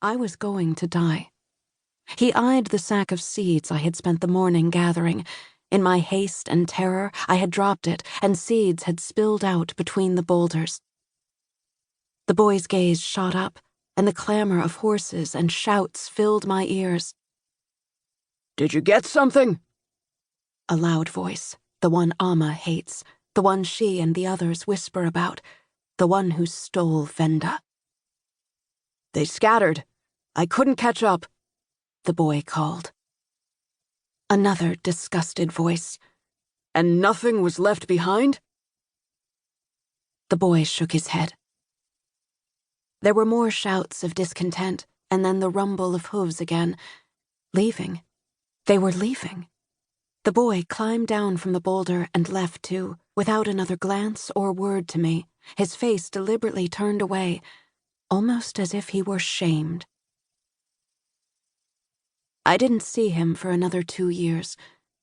I was going to die. He eyed the sack of seeds I had spent the morning gathering. In my haste and terror, I had dropped it, and seeds had spilled out between the boulders. The boy's gaze shot up, and the clamor of horses and shouts filled my ears. "Did you get something?" A loud voice, the one Amma hates, the one she and the others whisper about, the one who stole Venda. "They scattered. I couldn't catch up," the boy called. Another disgusted voice. "And nothing was left behind?" The boy shook his head. There were more shouts of discontent, and then the rumble of hooves again. Leaving. They were leaving. The boy climbed down from the boulder and left too, without another glance or word to me, his face deliberately turned away, almost as if he were shamed. I didn't see him for another 2 years.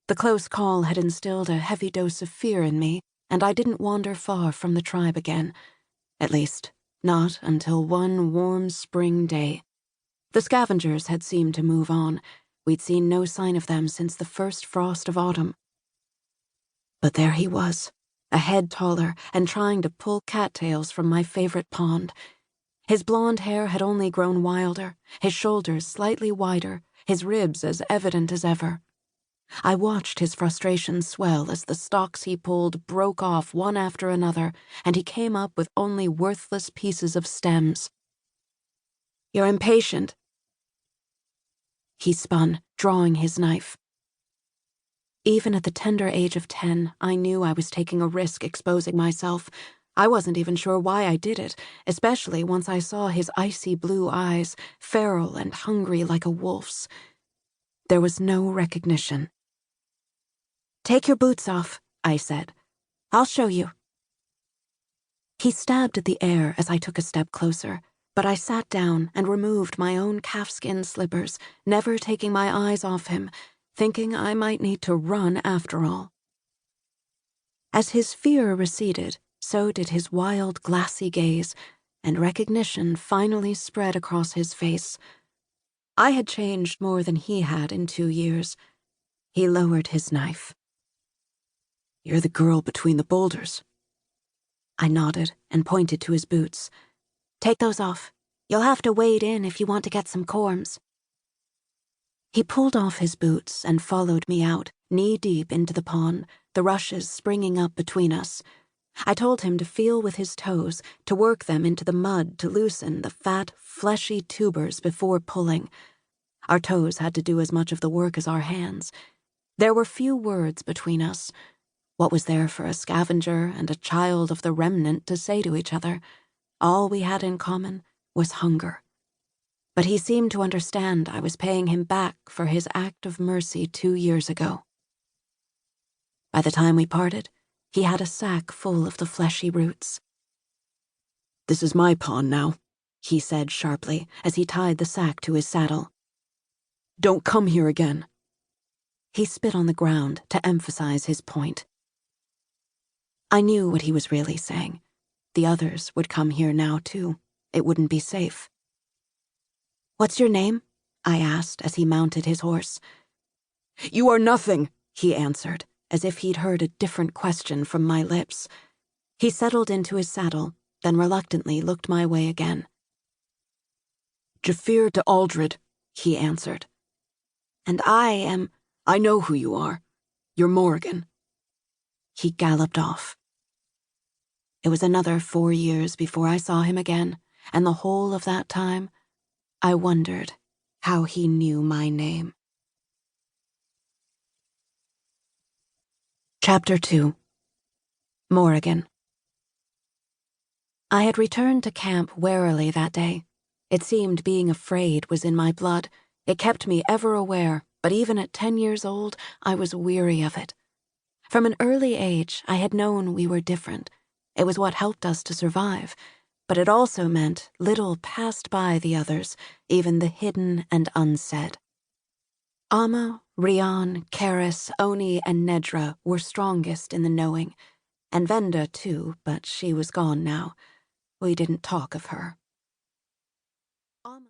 The close call had instilled a heavy dose of fear in me, and I didn't wander far from the tribe again. At least, not until one warm spring day. The scavengers had seemed to move on. We'd seen no sign of them since the first frost of autumn. But there he was, a head taller and trying to pull cattails from my favorite pond. His blonde hair had only grown wilder, his shoulders slightly wider, his ribs as evident as ever. I watched his frustration swell as the stalks he pulled broke off one after another, and he came up with only worthless pieces of stems. "You're impatient." He spun, drawing his knife. Even at the tender age of 10, I knew I was taking a risk exposing myself. I wasn't even sure why I did it, especially once I saw his icy blue eyes, feral and hungry like a wolf's. There was no recognition. "Take your boots off," I said. "I'll show you." He stabbed at the air as I took a step closer, but I sat down and removed my own calfskin slippers, never taking my eyes off him, thinking I might need to run after all. As his fear receded, so did his wild, glassy gaze, and recognition finally spread across his face. I had changed more than he had in 2 years. He lowered his knife. "You're the girl between the boulders." I nodded and pointed to his boots. "Take those off. You'll have to wade in if you want to get some corms." He pulled off his boots and followed me out, knee-deep into the pond, the rushes springing up between us. I told him to feel with his toes, to work them into the mud to loosen the fat, fleshy tubers before pulling. Our toes had to do as much of the work as our hands. There were few words between us. What was there for a scavenger and a child of the Remnant to say to each other? All we had in common was hunger. But he seemed to understand I was paying him back for his act of mercy 2 years ago. By the time we parted, he had a sack full of the fleshy roots. "This is my pawn now," he said sharply as he tied the sack to his saddle. "Don't come here again." He spit on the ground to emphasize his point. I knew what he was really saying. The others would come here now, too. It wouldn't be safe. "What's your name?" I asked as he mounted his horse. "You are nothing," he answered, as if he'd heard a different question from my lips. He settled into his saddle, then reluctantly looked my way again. "Jafir de Aldred," he answered. "And I am—" "I know who you are. You're Morrighan." He galloped off. It was another 4 years before I saw him again, and the whole of that time, I wondered how he knew my name. Chapter 2. Morrighan. I had returned to camp warily that day. It seemed being afraid was in my blood. It kept me ever aware, but even at 10 years old, I was weary of it. From an early age, I had known we were different. It was what helped us to survive, but it also meant little passed by the others, even the hidden and unsaid. Amma, Rian, Karis, Oni, and Nedra were strongest in the knowing, and Venda too, but she was gone now. We didn't talk of her.